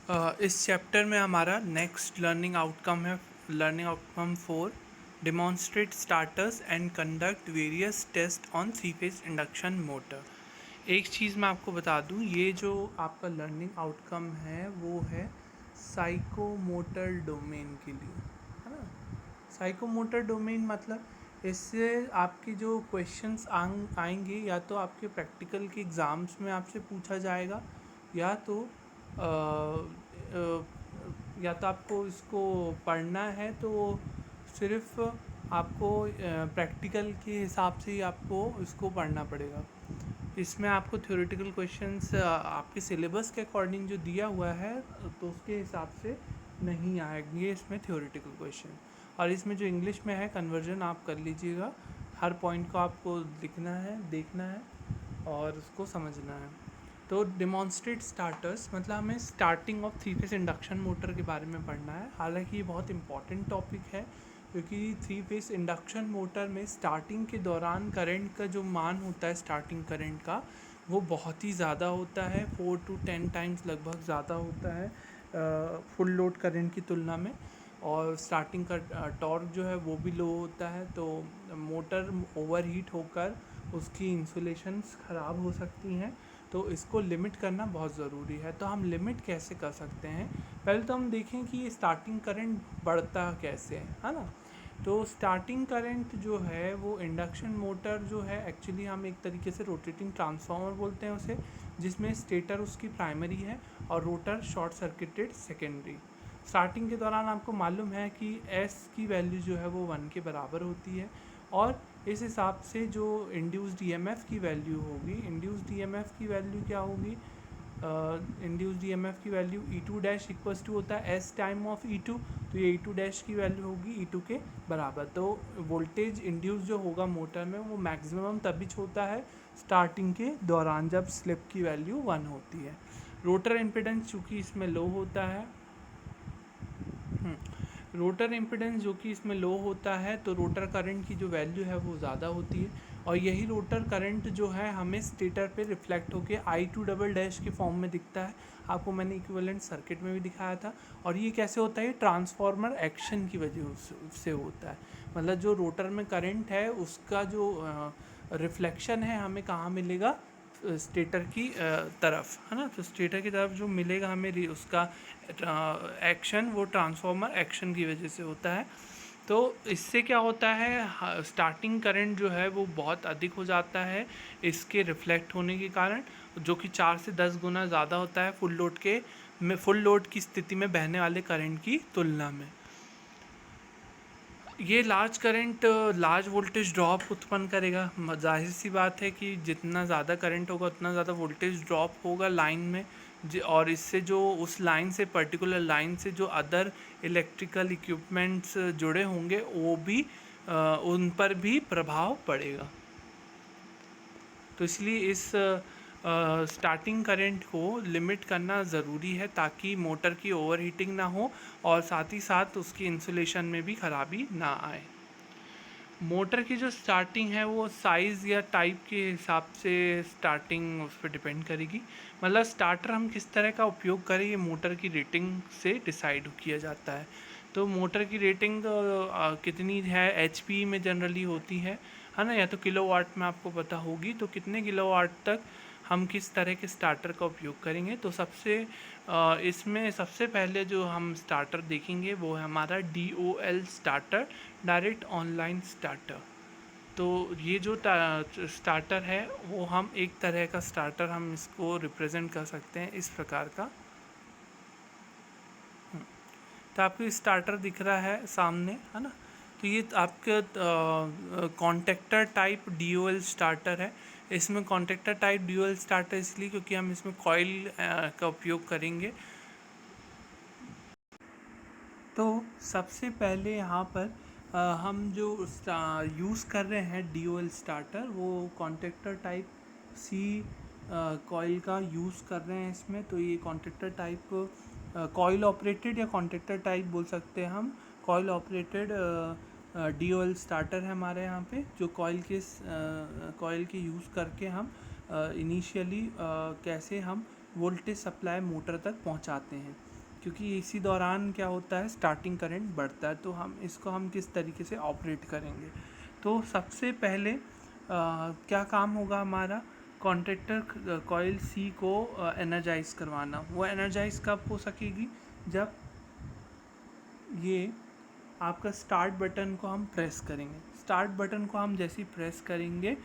इस चैप्टर में हमारा नेक्स्ट लर्निंग आउटकम है learning outcome 4 demonstrate starters and conduct various test on three phase induction motor. एक चीज़ मैं आपको बता दूं, ये जो आपका लर्निंग आउटकम है वो है साइकोमोटर डोमेन के लिए, है ना। साइकोमोटर डोमेन मतलब इससे आपके जो क्वेश्चंस आएंगे या तो आपके प्रैक्टिकल के एग्ज़ाम्स में आपसे पूछा जाएगा या तो अ, अ, या तो आपको इसको पढ़ना है तो सिर्फ आपको प्रैक्टिकल के हिसाब से ही आपको इसको पढ़ना पड़ेगा। इसमें आपको थ्योरेटिकल क्वेश्चंस आपके सिलेबस के अकॉर्डिंग जो दिया हुआ है तो उसके हिसाब से नहीं आएंगे इसमें थ्योरेटिकल क्वेश्चन। और इसमें जो इंग्लिश में है कन्वर्जन आप कर लीजिएगा, हर पॉइंट को आपको लिखना है, देखना है और उसको समझना है। तो डिमॉन्स्ट्रेट स्टार्टर्स मतलब हमें starting of three phase induction motor के बारे में पढ़ना है। हालांकि ये बहुत इंपॉर्टेंट टॉपिक है क्योंकि थ्री फेस इंडक्शन मोटर में स्टार्टिंग के दौरान करंट का जो मान होता है स्टार्टिंग करंट का वो बहुत ही ज़्यादा होता है, 4 to 10 टाइम्स लगभग ज़्यादा होता है फुल लोड करंट की तुलना में। और स्टार्टिंग का टॉर्क जो है वो भी लो होता है, तो मोटर ओवरहीट होकर उसकी इंसुलेशंस ख़राब हो सकती हैं। तो इसको लिमिट करना बहुत ज़रूरी है। तो हम लिमिट कैसे कर सकते हैं, पहले तो हम देखें कि ये स्टार्टिंग करंट बढ़ता कैसे है ना। तो स्टार्टिंग करंट जो है वो इंडक्शन मोटर जो है एक्चुअली हम एक तरीके से रोटेटिंग ट्रांसफार्मर बोलते हैं उसे, जिसमें स्टेटर उसकी प्राइमरी है और rotor short circuited secondary. Starting के दौरान आपको मालूम है कि एस की वैल्यू जो है वो 1 के बराबर होती है और इस हिसाब से जो इंड्यूस्ड ईएमएफ की वैल्यू होगी, इंड्यूस्ड ईएमएफ की वैल्यू क्या होगी, इंड्यूस्ड ईएमएफ की value E2 dash equals to होता है एस टाइम ऑफ E2, तो ये E2 डैश की वैल्यू होगी E2 के बराबर। तो वोल्टेज इंड्यूस जो होगा मोटर में वो मैक्सिमम तभी होता है स्टार्टिंग के दौरान जब स्लिप की वैल्यू 1 होती है। रोटर इम्पिडेंस चूँकि इसमें लो होता है, रोटर इम्पिडेंस जो कि इसमें लो होता है तो रोटर करंट की जो वैल्यू है वो ज़्यादा होती है और यही रोटर करंट जो है हमें स्टेटर पे रिफ्लेक्ट होके I2 डबल डैश के फॉर्म में दिखता है। आपको मैंने इक्विवेलेंट सर्किट में भी दिखाया था। और ये कैसे होता है, ट्रांसफार्मर एक्शन की वजह से होता है। मतलब जो रोटर में करंट है उसका जो रिफ्लेक्शन है हमें कहाँ मिलेगा, स्टेटर की तरफ, है ना। तो स्टेटर की तरफ जो मिलेगा हमें उसका एक्शन वो ट्रांसफार्मर एक्शन की वजह से होता है। तो इससे क्या होता है, स्टार्टिंग करंट जो है वो बहुत अधिक हो जाता है इसके रिफ्लेक्ट होने के कारण, जो कि 4 से 10 गुना ज़्यादा होता है फुल लोड की स्थिति में बहने वाले करंट की तुलना में। ये large current large voltage drop उत्पन्न करेगा। जाहिर सी बात है कि जितना ज़्यादा करंट होगा उतना ज़्यादा वोल्टेज ड्रॉप होगा लाइन में, और इससे जो उस लाइन से पर्टिकुलर लाइन से जो अदर इलेक्ट्रिकल इक्विपमेंट्स जुड़े होंगे वो भी उन पर भी प्रभाव पड़ेगा। तो इसलिए इस स्टार्टिंग करंट को लिमिट करना ज़रूरी है ताकि मोटर की ओवरहीटिंग ना हो और साथ ही साथ उसकी इंसुलेशन में भी ख़राबी ना आए। मोटर की जो स्टार्टिंग है वो साइज़ या टाइप के हिसाब से स्टार्टिंग उस पर डिपेंड करेगी। मतलब स्टार्टर हम किस तरह का उपयोग करें ये मोटर की रेटिंग से डिसाइड किया जाता है। तो मोटर की रेटिंग कितनी है HP में जनरली होती है ना, या तो किलोवाट में आपको पता होगी। तो कितने किलोवाट तक हम किस तरह के स्टार्टर का उपयोग करेंगे, तो इसमें सबसे पहले जो हम स्टार्टर देखेंगे वो है हमारा DOL starter, direct online starter. तो ये जो स्टार्टर है वो हम एक तरह का स्टार्टर हम इसको रिप्रेजेंट कर सकते हैं इस प्रकार का। तो आपको स्टार्टर दिख रहा है सामने, है ना। तो ये आपका कॉन्टेक्टर टाइप DOL स्टार्टर है। इसमें कॉन्टेक्टर टाइप DOL स्टार्टर इसलिए क्योंकि हम इसमें कॉइल का उपयोग करेंगे। तो सबसे पहले यहाँ पर हम जो यूज़ कर रहे हैं DOL स्टार्टर वो कॉन्टेक्टर टाइप C कॉइल का यूज़ कर रहे हैं इसमें। तो ये कॉन्टेक्टर टाइप कॉइल ऑपरेटेड या कॉन्टेक्टर टाइप बोल सकते हैं हम, कॉइल ऑपरेटेड DOL स्टार्टर है हमारे यहाँ पे, जो कॉइल के यूज़ करके हम इनिशियली कैसे हम वोल्टेज सप्लाई मोटर तक पहुँचाते हैं। क्योंकि इसी दौरान क्या होता है, स्टार्टिंग करंट बढ़ता है। तो हम किस तरीके से ऑपरेट करेंगे। तो सबसे पहले क्या काम होगा हमारा, कॉन्ट्रैक्टर कॉइल सी को एनर्जाइज करवाना। वो एनर्जाइज कब हो सकेगी, जब ये आपका स्टार्ट बटन को हम प्रेस करेंगे। स्टार्ट बटन को हम जैसे ही प्रेस करेंगे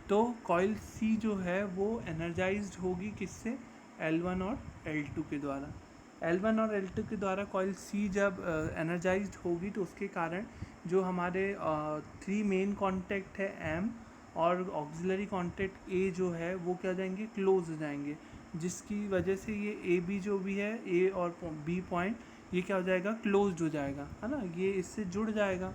तो कॉइल सी जो है वो एनर्जाइज्ड होगी, किससे, L1 और L2 के द्वारा। L1 और L2 के द्वारा कॉइल सी जब एनर्जाइज्ड होगी तो उसके कारण जो हमारे 3 मेन कॉन्टैक्ट है M और ऑक्सिलरी कॉन्टैक्ट A जो है वो क्या हो जाएंगे, क्लोज हो जाएंगे, जिसकी वजह से ये ए बी जो भी है, ए और बी पॉइंट, ये क्या हो जाएगा, क्लोज्ड हो जाएगा, है ना, ये इससे जुड़ जाएगा।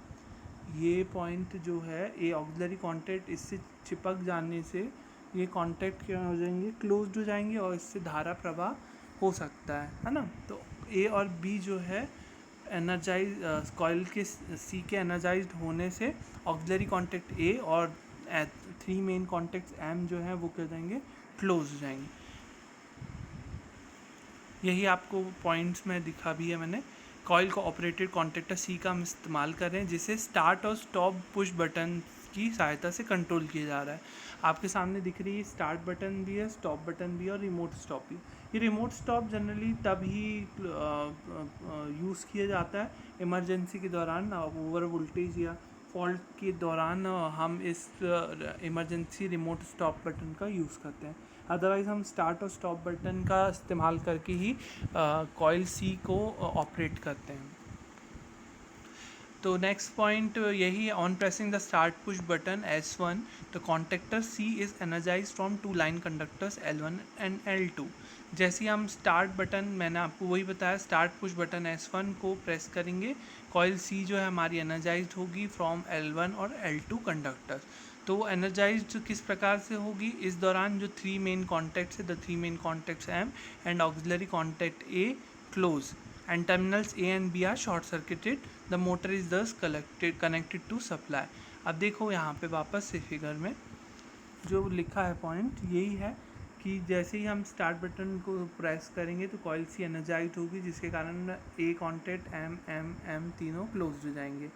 ये पॉइंट जो है ए ऑक्सिलरी कॉन्टैक्ट, इससे चिपक जाने से ये कॉन्टैक्ट क्या हो जाएंगे, क्लोज्ड हो जाएंगे और इससे धारा प्रवाह हो सकता है ना। तो ए और बी जो है एनर्जाइज, कॉइल के सी के एनर्जाइज्ड होने से ऑक्सिलरी कॉन्टैक्ट ए और 3 मेन कॉन्टैक्ट्स एम जो है वो क्या हो जाएंगे, क्लोज हो जाएंगे। यही आपको पॉइंट्स में दिखा भी है मैंने। कॉइल को ऑपरेटेड कॉन्टैक्टर सी का हम इस्तेमाल कर रहे हैं, जिसे स्टार्ट और स्टॉप पुश बटन की सहायता से कंट्रोल किया जा रहा है। आपके सामने दिख रही है, स्टार्ट बटन भी है, स्टॉप बटन भी है और रिमोट स्टॉप भी। ये रिमोट स्टॉप जनरली तभी यूज़ किया जाता है इमरजेंसी के दौरान, ओवर वोल्टेज या फॉल्ट के दौरान हम इस इमरजेंसी रिमोट स्टॉप बटन का यूज़ करते हैं। अदरवाइज़ हम स्टार्ट और स्टॉप बटन का इस्तेमाल करके ही कॉइल सी को ऑपरेट करते हैं। तो नेक्स्ट पॉइंट यही है, on pressing the start push button S1 the contactor C is energise from 2 line conductors L1 and L2। जैसे ही हम स्टार्ट बटन, मैंने आपको वही बताया, स्टार्ट पुश बटन S1 को प्रेस करेंगे, कॉइल C जो है हमारी एनर्जाइज्ड होगी फ्रॉम L1 और L2 कंडक्टर्स। तो वो एनर्जाइज्ड किस प्रकार से होगी, इस दौरान जो 3 मेन कॉन्टैक्ट्स है, the 3 main contacts M and auxiliary contact A close and terminals A and B are short circuited, the motor is thus connected to supply। अब देखो यहाँ पे वापस से फिगर में जो लिखा है पॉइंट यही है कि जैसे ही हम स्टार्ट बटन को प्रेस करेंगे तो कॉइल सी एनर्जाइज होगी, जिसके कारण ए कॉन्टैक्ट एम तीनों क्लोज हो जाएंगे।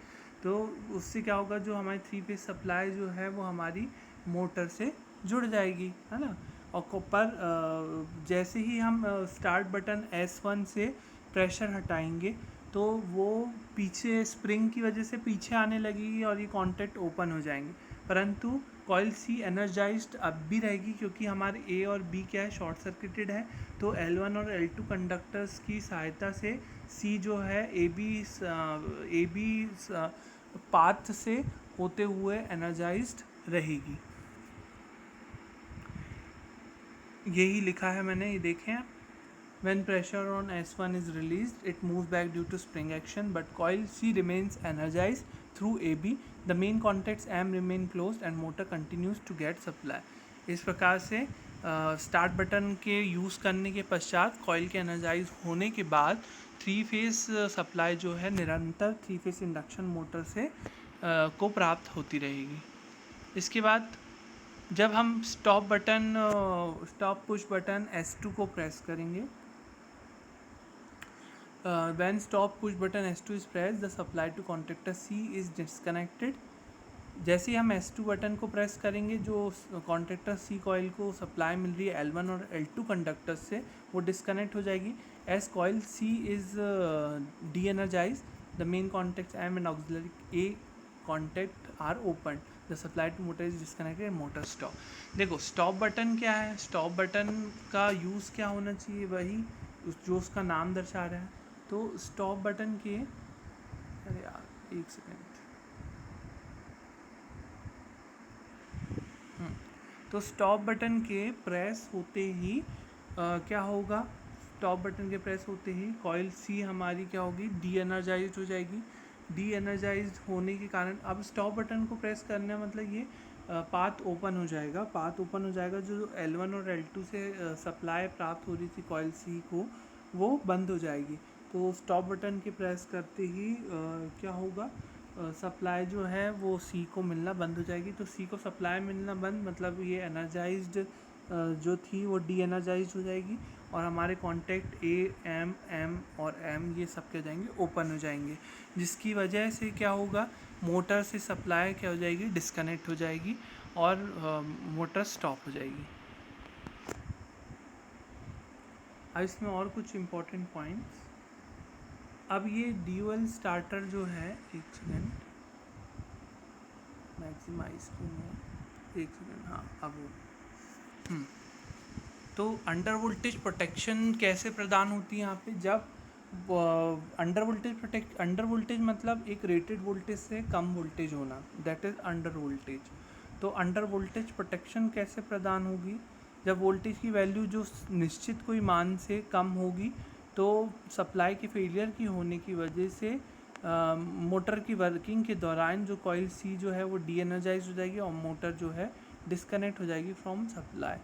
तो उससे क्या होगा, जो हमारी 3 फेज सप्लाई जो है वो हमारी मोटर से जुड़ जाएगी, है ना। और पर जैसे ही हम स्टार्ट बटन S1 से प्रेशर हटाएंगे तो वो पीछे स्प्रिंग की वजह से पीछे आने लगेगी और ये कॉन्टैक्ट ओपन हो जाएंगे, परंतु कॉइल सी एनर्जाइज्ड अब भी रहेगी, क्योंकि हमारे ए और बी क्या है, शॉर्ट सर्किटेड है। तो L1 और L2 कंडक्टर्स की सहायता से सी जो है ए बी पाथ से होते हुए एनर्जाइज्ड रहेगी। यही लिखा है मैंने, ये देखें आप। When pressure on S1 is released, it moves back due to spring action, but coil C remains energized through AB. The main contacts M remain closed and motor continues to get supply। इस प्रकार से start button के use करने के पश्चात coil के energise होने के बाद 3 फेस सप्लाई जो है निरंतर 3 फेस इंडक्शन मोटर से को प्राप्त होती रहेगी। इसके बाद जब हम स्टॉप पुश बटन S2 को प्रेस करेंगे, when stop push button S2 is pressed, the supply to contactor C is disconnected। जैसे ही हम S2 बटन को प्रेस करेंगे, जो कॉन्टैक्टर C कॉइल को सप्लाई मिल रही है L1 और L2 कंडक्टर्स से, वो डिस्कनेक्ट हो जाएगी। As coil C is de energise, the main contact M and auxiliary A contact are open, the supply to motor is disconnected, motor stop. देखो stop button क्या है, स्टॉप बटन का use क्या होना चाहिए, वही जो उसका नाम दर्शा रहा है। तो स्टॉप बटन के, अरे यार एक सेकेंड, तो स्टॉप बटन के प्रेस होते ही क्या होगा, स्टॉप बटन के प्रेस होते ही कॉइल सी हमारी क्या होगी, डी एनर्जाइज हो जाएगी। डी एनर्जाइज होने के कारण अब स्टॉप बटन को प्रेस करने का मतलब ये पाथ ओपन हो जाएगा, पाथ ओपन हो जाएगा, जो L1 और L2 से सप्लाई प्राप्त हो रही थी कॉइल सी को, वो बंद हो जाएगी। तो स्टॉप बटन के प्रेस करते ही क्या होगा, सप्लाई जो है वो सी को मिलना बंद हो जाएगी। तो सी को सप्लाई मिलना बंद मतलब ये एनर्जाइज्ड जो थी वो डी एनर्जाइज्ड हो जाएगी और हमारे कॉन्टैक्ट ए एम एम और एम ये सब क्या हो जाएंगे, ओपन हो जाएंगे, जिसकी वजह से क्या होगा, मोटर से सप्लाई क्या हो जाएगी, डिस्कनेक्ट हो जाएगी और मोटर स्टॉप हो जाएगी। अब इसमें और कुछ इम्पोर्टेंट पॉइंट्स। अब ये ड्यूअल स्टार्टर जो है, एक सेकेंड मैक्सिमाइज क्यों है, एक सेकेंड, हाँ अब हम्म, तो अंडर वोल्टेज प्रोटेक्शन कैसे प्रदान होती है यहाँ पे, जब अंडर वोल्टेज मतलब एक रेटेड वोल्टेज से कम वोल्टेज होना, दैट इज़ अंडर वोल्टेज। तो अंडर वोल्टेज प्रोटेक्शन कैसे प्रदान होगी, जब वोल्टेज की वैल्यू जो निश्चित कोई मान से कम होगी तो सप्लाई के फेलियर की होने की वजह से मोटर की वर्किंग के दौरान जो कॉइल सी जो है वो डी एनर्जाइज हो जाएगी और मोटर जो है डिस्कनेक्ट हो जाएगी फ्रॉम सप्लाई,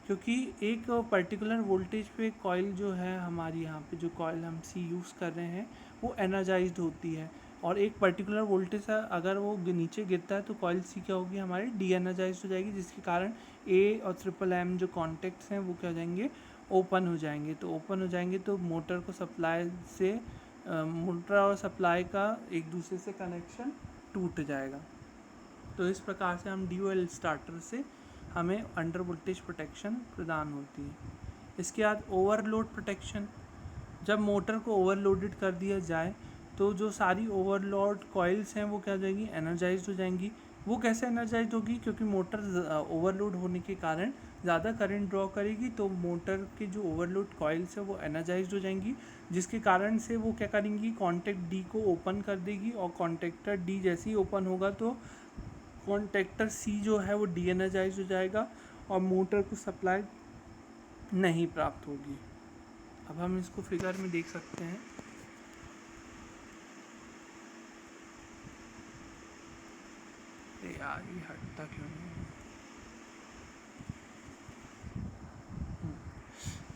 क्योंकि एक पर्टिकुलर वोल्टेज पे कॉइल जो है हमारी, यहाँ पे जो कॉइल हम सी यूज़ कर रहे हैं वो एनर्जाइज्ड होती है, और एक पर्टिकुलर वोल्टेज अगर वो नीचे गिरता है तो कॉइल सी क्या होगी, हमारी डी एनर्जाइज्ड हो जाएगी, जिसके कारण ए और ट्रिपल एम जो कॉन्टेक्ट्स हैं वो क्या हो जाएंगे, ओपन हो जाएंगे। तो ओपन हो जाएंगे तो मोटर को सप्लाई से मोटर और सप्लाई का एक दूसरे से कनेक्शन टूट जाएगा। तो इस प्रकार से हम ड्यूअल स्टार्टर से हमें अंडर वोल्टेज प्रोटेक्शन प्रदान होती है। इसके बाद ओवरलोड प्रोटेक्शन, जब मोटर को ओवरलोडेड कर दिया जाए तो जो सारी ओवरलोड कॉइल्स हैं वो क्या हो जाएगी, एनर्जाइज्ड हो जाएंगी। वो कैसे एनर्जाइज्ड होगी, क्योंकि मोटर ओवरलोड होने के कारण ज़्यादा करंट ड्रॉ करेगी, तो मोटर के जो ओवरलोड कॉइल्स है वो एनर्जाइज्ड हो जाएंगी, जिसके कारण से वो क्या करेंगी, कॉन्टैक्ट डी को ओपन कर देगी, और कॉन्टैक्टर डी जैसे ही ओपन होगा तो कॉन्टैक्टर सी जो है वो डी एनर्जाइज हो जाएगा और मोटर को सप्लाई नहीं प्राप्त होगी। अब हम इसको फिगर में देख सकते हैं। यार ये हटता क्यों नहीं है?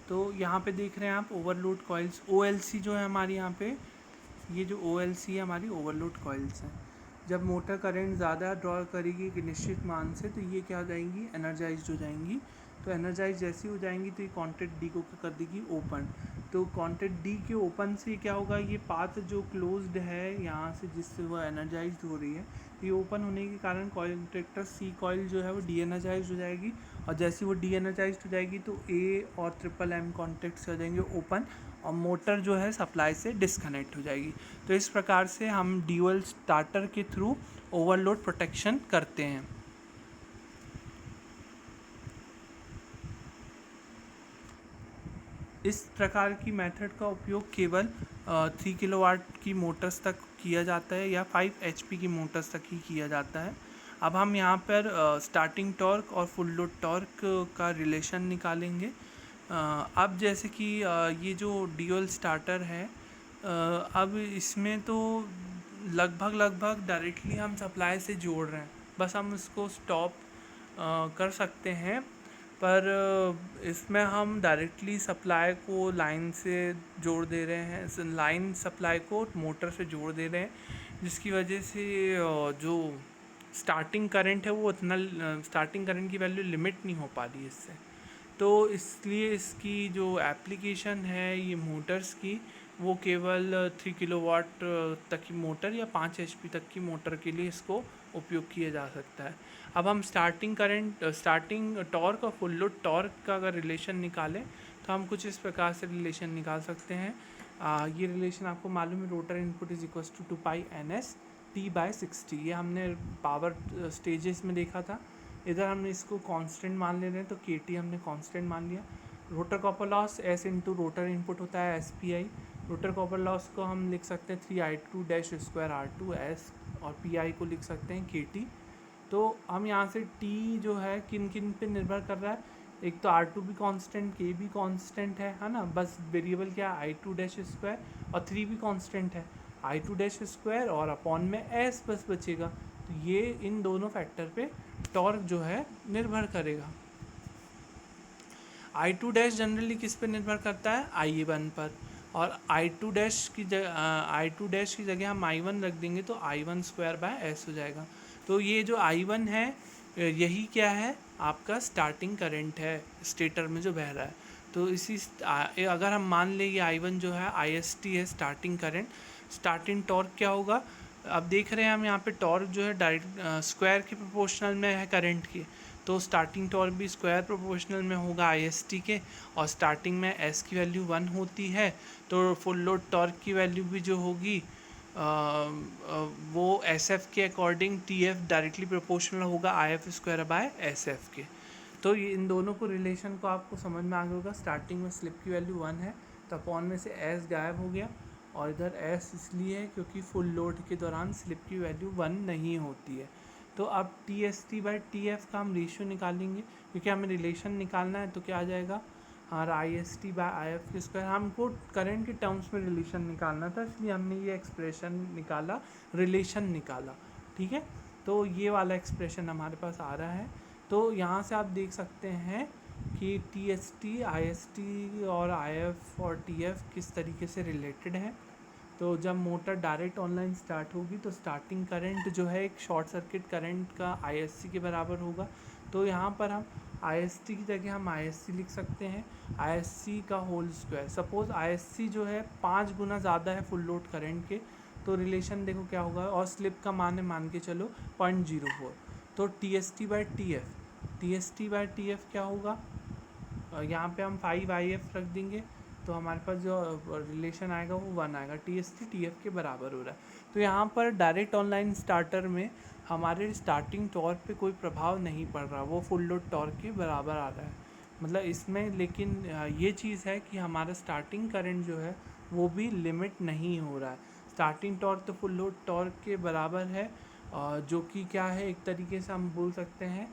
तो यहाँ पे देख रहे हैं आप ओवरलोड कॉइल्स, OLC जो है हमारी यहाँ पे, ये जो OLC है हमारी ओवरलोड कॉइल्स हैं। जब मोटर करंट ज़्यादा ड्रॉ करेगी कि निश्चित मान से, तो ये क्या हो जाएंगी, एनर्जाइज्ड हो जाएंगी। तो एनर्जाइज जैसी हो जाएंगी तो ये कॉन्टैक्ट डी को क्या कर देगी, ओपन। तो कॉन्टैक्ट डी के ओपन से क्या होगा, ये पाथ जो क्लोज्ड है यहाँ से जिससे वो एनर्जाइज्ड हो रही है, तो ये ओपन होने के कारण कॉन्टैक्टर सी कॉइल जो है वो डी एनर्जाइज हो जाएगी, और जैसे वो डी एनर्जाइज हो जाएगी तो ए और ट्रिपल एम कॉन्टैक्ट्स हो जाएंगे ओपन, और मोटर जो है सप्लाई से डिस्कनेक्ट हो जाएगी। तो इस प्रकार से हम ड्यूअल स्टार्टर के थ्रू ओवरलोड प्रोटेक्शन करते हैं। इस प्रकार की मेथड का उपयोग केवल 3 किलोवाट की मोटर्स तक किया जाता है या 5 HP की मोटर्स तक ही किया जाता है। अब हम यहाँ पर स्टार्टिंग टॉर्क और फुल लोड टॉर्क का रिलेशन निकालेंगे। अब जैसे कि ये जो ड्यूअल स्टार्टर है, अब इसमें तो लगभग डायरेक्टली हम सप्लाई से जोड़ रहे हैं, बस हम इसको स्टॉप कर सकते हैं, पर इसमें हम डायरेक्टली सप्लाई को लाइन से जोड़ दे रहे हैं, लाइन सप्लाई को मोटर से जोड़ दे रहे हैं, जिसकी वजह से जो स्टार्टिंग करंट है वो उतना, स्टार्टिंग करंट की वैल्यू लिमिट नहीं हो पा रही है इससे। तो इसलिए इसकी जो एप्लीकेशन है ये मोटर्स की, वो केवल 3 किलोवाट तक की मोटर या 5 HP तक की मोटर के लिए इसको उपयोग किया जा सकता है। अब हम स्टार्टिंग करंट, स्टार्टिंग टॉर्क और फुल लोड टॉर्क का अगर रिलेशन निकालें तो हम कुछ इस प्रकार से रिलेशन निकाल सकते हैं। ये रिलेशन आपको मालूम है, rotor input is equals to 2π/NS T/60। ये हमने पावर स्टेजेस में देखा था। इधर हमने इसको कांस्टेंट मान ले रहे हैं, तो KT हमने कांस्टेंट मान लिया। Rotor copper loss S into rotor input होता है SPI। रोटर कॉपर लॉस को हम लिख सकते हैं 3I2-2R2S, और PI को लिख सकते हैं KT। तो हम यहाँ से T जो है किन किन पे निर्भर कर रहा है, एक तो R2 भी कांस्टेंट, K भी कांस्टेंट है ना, बस वेरिएबल क्या है I2-2 और 3 भी कांस्टेंट है, I2-2 और अपॉन में S बस बचेगा। तो ये इन दोनों फैक्टर पे टॉर्क जो है निर्भर करेगा। I2 जनरली किस पे निर्भर करता है, I1 पर, और I2 की जगह हम I1 रख देंगे तो I1/S हो जाएगा। तो ये जो I1 है यही क्या है, आपका स्टार्टिंग करंट है स्टेटर में जो बह रहा है। तो अगर हम मान लें ये I1 जो है IST है, स्टार्टिंग करंट, स्टार्टिंग टॉर्क क्या होगा, अब देख रहे हैं हम यहाँ पे टॉर्क जो है डायरेक्ट स्क्वायर के प्रोपोर्शनल में है करंट के, तो स्टार्टिंग टॉर्क भी स्क्वायर प्रोपोर्शनल में होगा IST के, और स्टार्टिंग में S की वैल्यू 1 होती है, तो फुल लोड टॉर्क की वैल्यू भी जो होगी वो SF के अकॉर्डिंग TF डायरेक्टली प्रोपोर्शनल होगा IF स्क्वायर बाय SF के। तो ये इन दोनों को रिलेशन को आपको समझ में आ गया होगा। स्टार्टिंग में स्लिप की वैल्यू 1 है, तो अपॉन में से S गायब हो गया, और इधर S इसलिए है क्योंकि फुल लोड के दौरान स्लिप की वैल्यू 1 नहीं होती है। तो अब TST बाई TF का हम रेशियो निकालेंगे, क्योंकि हमें रिलेशन निकालना है, तो क्या आ जाएगा हमारा IST बाई IF के स्क्वायर। हमको करंट के टर्म्स में रिलेशन निकालना था, इसलिए हमने ये एक्सप्रेशन निकाला, रिलेशन निकाला, ठीक है। तो ये वाला एक्सप्रेशन हमारे पास आ रहा है। तो यहाँ से आप देख सकते हैं कि TST, IST और IF और TF किस तरीके से रिलेटेड है। तो जब मोटर डायरेक्ट ऑनलाइन स्टार्ट होगी तो स्टार्टिंग करंट जो है एक शॉर्ट सर्किट करंट का ISC के बराबर होगा। तो यहाँ पर हम IST की जगह हम ISC लिख सकते हैं, ISC का होल स्क्वायर। सपोज ISC जो है 5 गुना ज़्यादा है फुल लोड करंट के, तो रिलेशन देखो क्या होगा, और स्लिप का मान के चलो 0.04, तो TST बाई TF क्या होगा, यहाँ पे हम 5IF रख देंगे, तो हमारे पास जो रिलेशन आएगा वो 1 आएगा, TST TF के बराबर हो रहा है। तो यहाँ पर डायरेक्ट ऑनलाइन स्टार्टर में हमारे स्टार्टिंग टॉर्क पे कोई प्रभाव नहीं पड़ रहा, वो फुल लोड टॉर्क के बराबर आ रहा है, मतलब इसमें। लेकिन ये चीज़ है कि हमारा स्टार्टिंग करंट जो है वो भी लिमिट नहीं हो रहा है। स्टार्टिंग टॉर्क तो फुल लोड टॉर्क के बराबर है, जो कि क्या है, एक तरीके से हम बोल सकते हैं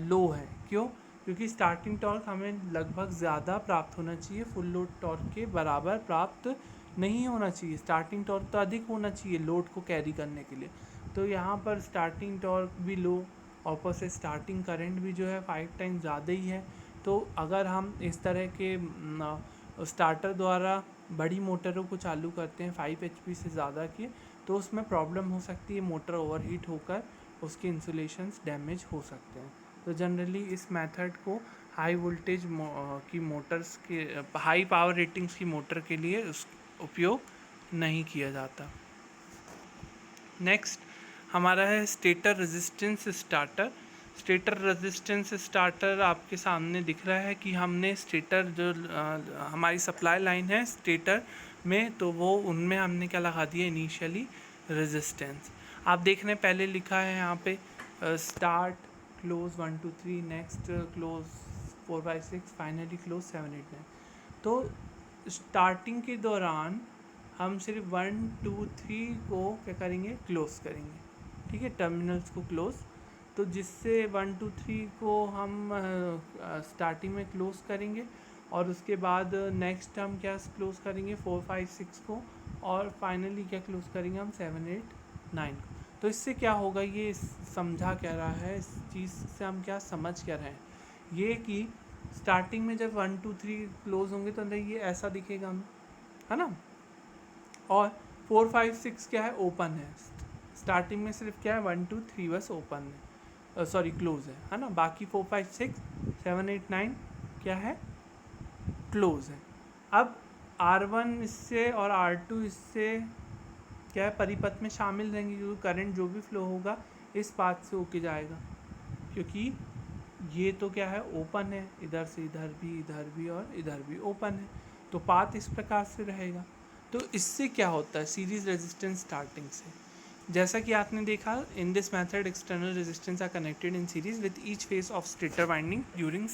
लो है। क्यों? क्योंकि स्टार्टिंग टॉर्क हमें लगभग ज़्यादा प्राप्त होना चाहिए, फुल लोड टॉर्क के बराबर प्राप्त नहीं होना चाहिए। स्टार्टिंग टॉर्क तो अधिक होना चाहिए लोड को कैरी करने के लिए। तो यहाँ पर स्टार्टिंग टॉर्क भी लो, ऊपर से स्टार्टिंग करंट भी जो है 5 टाइम्स ज़्यादा ही है। तो अगर हम इस तरह के स्टार्टर द्वारा बड़ी मोटरों को चालू करते हैं 5 HP से ज़्यादा की, तो उसमें प्रॉब्लम हो सकती है, मोटर ओवरहीट होकर उसके इंसुलेशंस डैमेज हो सकते हैं। तो जनरली इस मेथड को हाई वोल्टेज की मोटर्स के, हाई पावर रेटिंग्स की मोटर के लिए उपयोग नहीं किया जाता। नेक्स्ट हमारा है stator resistance starter. Stator resistance starter आपके सामने दिख रहा है कि हमने स्टेटर जो हमारी सप्लाई लाइन है स्टेटर में, तो वो उनमें हमने क्या लगा दिया इनिशियली, रेजिस्टेंस। आप देख रहे हैं पहले लिखा है यहाँ पे start close 1 2 3, next close 4 5 6, finally close 7 8 9। तो स्टार्टिंग के दौरान हम सिर्फ 1 2 3 को क्या करेंगे, क्लोज करेंगे, ठीक है, टर्मिनल्स को क्लोज। तो जिससे 1 2 3 को हम स्टार्टिंग में क्लोज करेंगे, और उसके बाद नेक्स्ट हम क्या क्लोज करेंगे 4 5 6 को, और फाइनली क्या क्लोज करेंगे हम 7 8 9 को। तो इससे क्या होगा, ये समझा क्या रहा है, इस चीज़ से हम क्या समझ क्या रहे हैं, ये कि स्टार्टिंग में जब 1 2 3 क्लोज होंगे तो ये ऐसा दिखेगा हमें, है ना, और 4 5 6 क्या है, ओपन है। स्टार्टिंग में सिर्फ क्या है 1 2 3 बस ओपन है, सॉरी क्लोज है ना, बाकी 4 5 6 7 8 9 क्या है, क्लोज है। अब R1 इससे और R2 इससे क्या है, परिपथ में शामिल रहेंगे, क्योंकि करंट जो भी फ्लो होगा इस पाथ से होके जाएगा, क्योंकि ये तो क्या है, ओपन है, इधर से इधर भी और इधर भी ओपन है, तो पाथ इस प्रकार से रहेगा। तो इससे क्या होता है सीरीज रेजिस्टेंस स्टार्टिंग से, जैसा कि आपने देखा in this method external resistance R connected in series with each phase of stator winding during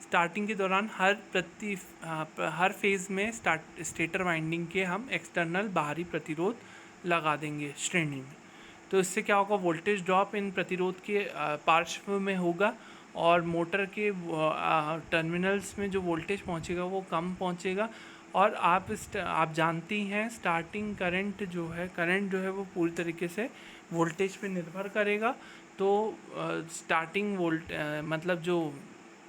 starting के दौरान हर फेज़ में स्टेटर वाइंडिंग के हम एक्सटर्नल बाहरी प्रतिरोध लगा देंगे श्रेणी में। तो इससे क्या होगा, वोल्टेज ड्रॉप इन प्रतिरोध के पार्श्व में होगा, और मोटर के टर्मिनल्स में जो वोल्टेज पहुंचेगा वो कम पहुंचेगा। और आप जानती हैं स्टार्टिंग करंट जो है वो पूरी तरीके से वोल्टेज पे निर्भर करेगा। तो स्टार्टिंग मतलब जो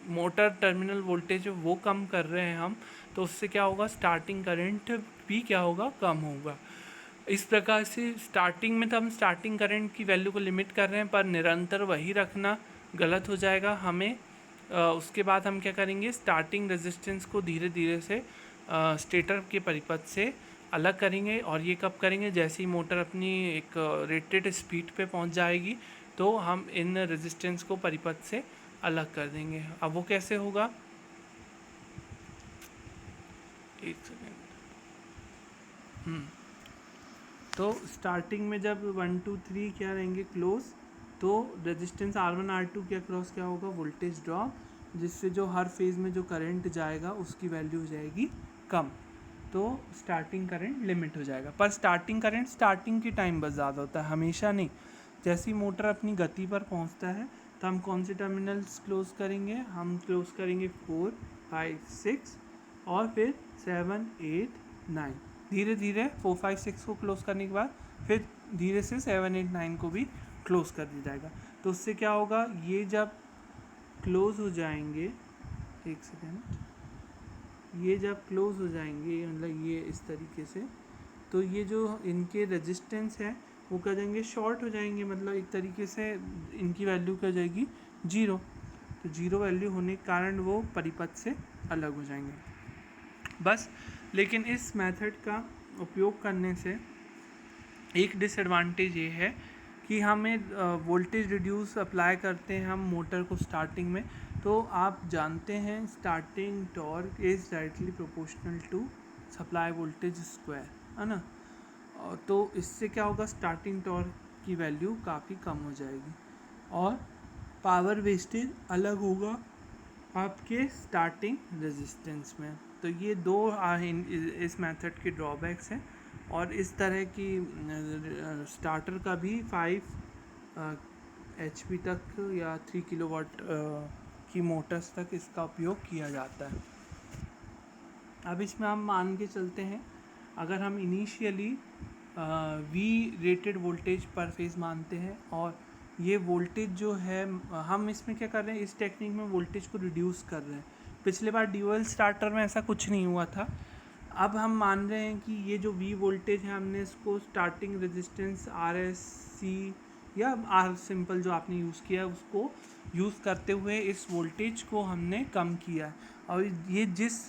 मोटर टर्मिनल वोल्टेज वो कम कर रहे हैं हम, तो उससे क्या होगा, स्टार्टिंग करंट भी क्या होगा, कम होगा। इस प्रकार से स्टार्टिंग में तो हम स्टार्टिंग करंट की वैल्यू को लिमिट कर रहे हैं, पर निरंतर वही रखना गलत हो जाएगा। हमें उसके बाद हम क्या करेंगे, स्टार्टिंग रेजिस्टेंस को धीरे धीरे से स्टेटर के परिपथ से अलग करेंगे। और ये कब करेंगे, जैसे ही मोटर अपनी एक रेटेड स्पीड पे पहुंच जाएगी तो हम इन रेजिस्टेंस को परिपथ से अलग कर देंगे। अब वो कैसे होगा, एक सेकेंड। तो स्टार्टिंग में जब 1 2 3 क्या रहेंगे क्लोज, तो रेजिस्टेंस R1 R2 के अक्रॉस क्या होगा, वोल्टेज ड्रॉप, जिससे जो हर फेज़ में जो करंट जाएगा उसकी वैल्यू हो जाएगी कम, तो स्टार्टिंग करंट लिमिट हो जाएगा। पर स्टार्टिंग करंट स्टार्टिंग के टाइम बस ज़्यादा होता है, हमेशा नहीं। जैसे ही मोटर अपनी गति पर पहुंचता है तो हम कौन से टर्मिनल्स क्लोज करेंगे, हम क्लोज करेंगे 4 5 6 और फिर 7 8 9। धीरे धीरे 4 5 6 को क्लोज करने के बाद फिर धीरे से 7 8 9 को भी क्लोज कर दिया जाएगा। तो उससे क्या होगा, ये जब क्लोज हो जाएंगे, एक सेकेंड, ये जब क्लोज हो जाएंगे मतलब ये इस तरीके से, तो ये जो इनके रेजिस्टेंस है वो क्या जाएंगे, शॉर्ट हो जाएंगे, मतलब एक तरीके से इनकी वैल्यू क्या जाएगी, जीरो। तो जीरो वैल्यू होने के कारण वो परिपथ से अलग हो जाएंगे बस। लेकिन इस मेथड का उपयोग करने से एक डिसएडवांटेज ये है कि हमें वोल्टेज रिड्यूस अप्लाई करते हैं हम मोटर को स्टार्टिंग में, तो आप जानते हैं starting torque is directly proportional to supply voltage square, है ना। तो इससे क्या होगा, स्टार्टिंग टॉर्क की वैल्यू काफ़ी कम हो जाएगी और पावर वेस्टेज अलग होगा आपके स्टार्टिंग रेजिस्टेंस में। तो ये दो इस मेथड के ड्रॉबैक्स हैं। और इस तरह की स्टार्टर का भी 5 HP तक या 3 किलोवाट की मोटर्स तक इसका उपयोग किया जाता है। अब इसमें हम मान के चलते हैं, अगर हम इनिशियली वी रेटेड वोल्टेज पर फेज़ मानते हैं और ये वोल्टेज जो है हम इसमें क्या कर रहे हैं, इस टेक्निक में वोल्टेज को रिड्यूस कर रहे हैं। पिछले बार ड्यूअल स्टार्टर में ऐसा कुछ नहीं हुआ था। अब हम मान रहे हैं कि ये जो वी वोल्टेज है हमने इसको स्टार्टिंग रेजिस्टेंस RSC या R सिंपल जो आपने यूज़ किया है उसको यूज़ करते हुए इस वोल्टेज को हमने कम किया है। और ये जिस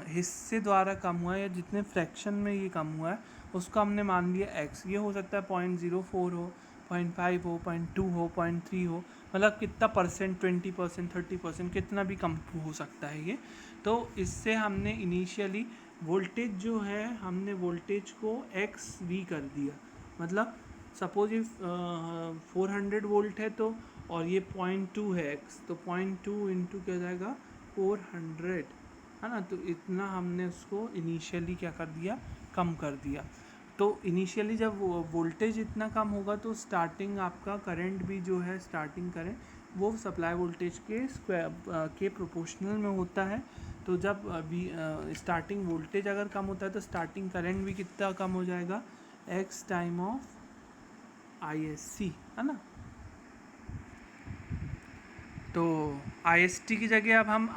हिस्से द्वारा कम हुआ है या जितने फ्रैक्शन में ये कम हुआ है उसको हमने मान लिया x। ये हो सकता है 0.04 हो, 0.5 हो, 0.2 हो, 0.3 हो, मतलब कितना परसेंट, 20%, 30%, कितना भी कम हो सकता है ये। तो इससे हमने इनिशियली वोल्टेज जो है हमने वोल्टेज को XV कर दिया। मतलब सपोज ये 400 वोल्ट है तो, और ये 0.2 है x, तो 0.2 इंटू क्या जाएगा 400, है ना। तो इतना हमने उसको इनिशियली क्या कर दिया, कम कर दिया। तो इनिशियली जब वोल्टेज इतना कम होगा तो स्टार्टिंग आपका करंट भी जो है, स्टार्टिंग करंट वो सप्लाई वोल्टेज के स्क्वायर के प्रोपोर्शनल में होता है। तो जब स्टार्टिंग वोल्टेज अगर कम होता है तो स्टार्टिंग करंट भी कितना कम हो जाएगा, x टाइम ऑफ ISC, है ना। तो IST की जगह अब हम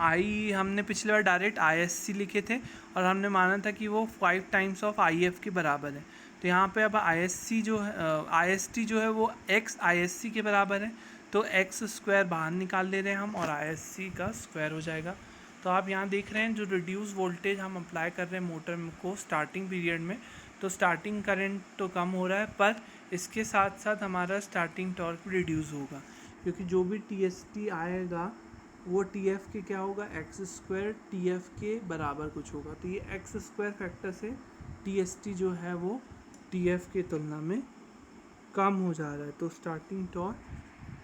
हमने पिछले बार डायरेक्ट ISC लिखे थे और हमने माना था कि वो 5 टाइम्स ऑफ IF के बराबर है। तो यहाँ पे अब ISC जो है IST जो है वो x ISC के बराबर है, तो x स्क्वायर बाहर निकाल ले रहे हैं हम और ISC का स्क्वायर हो जाएगा। तो आप यहाँ देख रहे हैं जो रिड्यूस वोल्टेज हम अप्लाई कर रहे हैं मोटर को स्टार्टिंग पीरियड में, तो स्टार्टिंग करंट तो कम हो रहा है पर इसके साथ साथ हमारा स्टार्टिंग टॉर्क भी रिड्यूस होगा, क्योंकि जो भी TST आएगा वो TF के क्या होगा, x स्क्वायर TF के बराबर कुछ होगा। तो ये x स्क्वायर फैक्टर से TST जो है वो TF के तुलना में कम हो जा रहा है, तो स्टार्टिंग टॉर्क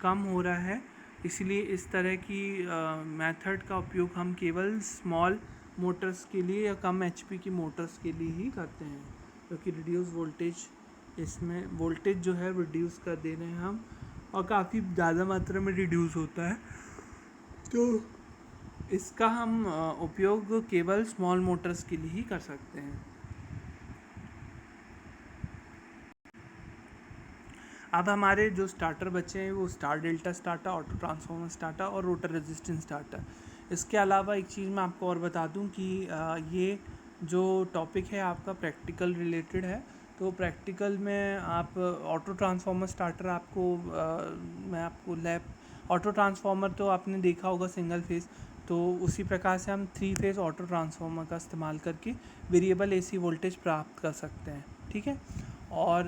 कम हो रहा है। इसलिए इस तरह की मेथड का उपयोग हम केवल स्मॉल मोटर्स के लिए या कम HP की मोटर्स के लिए ही करते हैं, क्योंकि रिड्यूस वोल्टेज, इसमें वोल्टेज जो है रिड्यूस कर दे रहे हैं हम और काफ़ी ज़्यादा मात्रा में रिड्यूस होता है। तो इसका हम उपयोग केवल स्मॉल मोटर्स के लिए ही कर सकते हैं। अब हमारे जो स्टार्टर बचे हैं वो star delta starter, auto transformer starter और रोटर रेजिस्टेंस स्टार्टर। इसके अलावा एक चीज़ मैं आपको और बता दूं कि ये जो टॉपिक है आपका प्रैक्टिकल रिलेटेड है। तो प्रैक्टिकल में आप ऑटो ट्रांसफॉर्मर स्टार्टर आपको मैं आपको लैब ऑटो ट्रांसफार्मर तो आपने देखा होगा सिंगल फेज़, तो उसी प्रकार से हम 3 फेज़ ऑटो ट्रांसफार्मर का इस्तेमाल करके वेरिएबल एसी वोल्टेज प्राप्त कर सकते हैं, ठीक है। और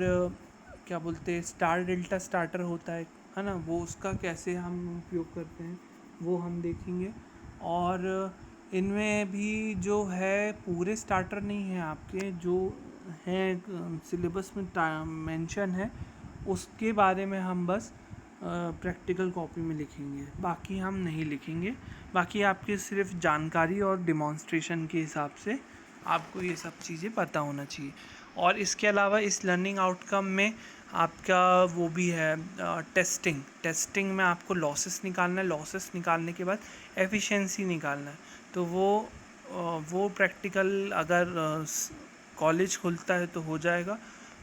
क्या बोलते हैं, स्टार डेल्टा स्टार्टर होता है ना, वो उसका कैसे हम उपयोग करते हैं वो हम देखेंगे। और इनमें भी जो है पूरे स्टार्टर नहीं है आपके, जो हैं सिलेबस में मेंशन है उसके बारे में हम बस प्रैक्टिकल कॉपी में लिखेंगे, बाकी हम नहीं लिखेंगे। बाकी आपकी सिर्फ जानकारी और डिमॉन्स्ट्रेशन के हिसाब से आपको ये सब चीज़ें पता होना चाहिए। और इसके अलावा इस लर्निंग आउटकम में आपका वो भी है टेस्टिंग में आपको लॉसेस निकालना है, लॉसेस निकालने के बाद एफिशिएंसी निकालना है। तो वो प्रैक्टिकल अगर कॉलेज खुलता है तो हो जाएगा,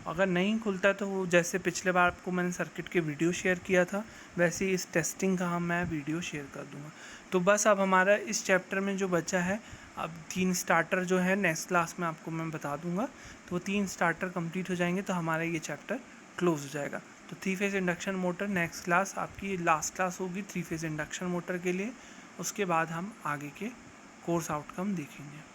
अगर नहीं खुलता है तो वो जैसे पिछले बार आपको मैंने सर्किट के वीडियो शेयर किया था वैसे ही इस टेस्टिंग का मैं वीडियो शेयर कर दूंगा। तो बस अब हमारा इस चैप्टर में जो बचा है, अब 3 स्टार्टर जो है नेक्स्ट क्लास में आपको मैं बता दूंगा, तो 3 स्टार्टर कंप्लीट हो जाएंगे तो हमारा ये चैप्टर क्लोज हो जाएगा। तो 3 phase induction motor next class आपकी लास्ट क्लास होगी 3 फेज़ इंडक्शन मोटर के लिए। उसके बाद हम आगे के कोर्स आउटकम देखेंगे।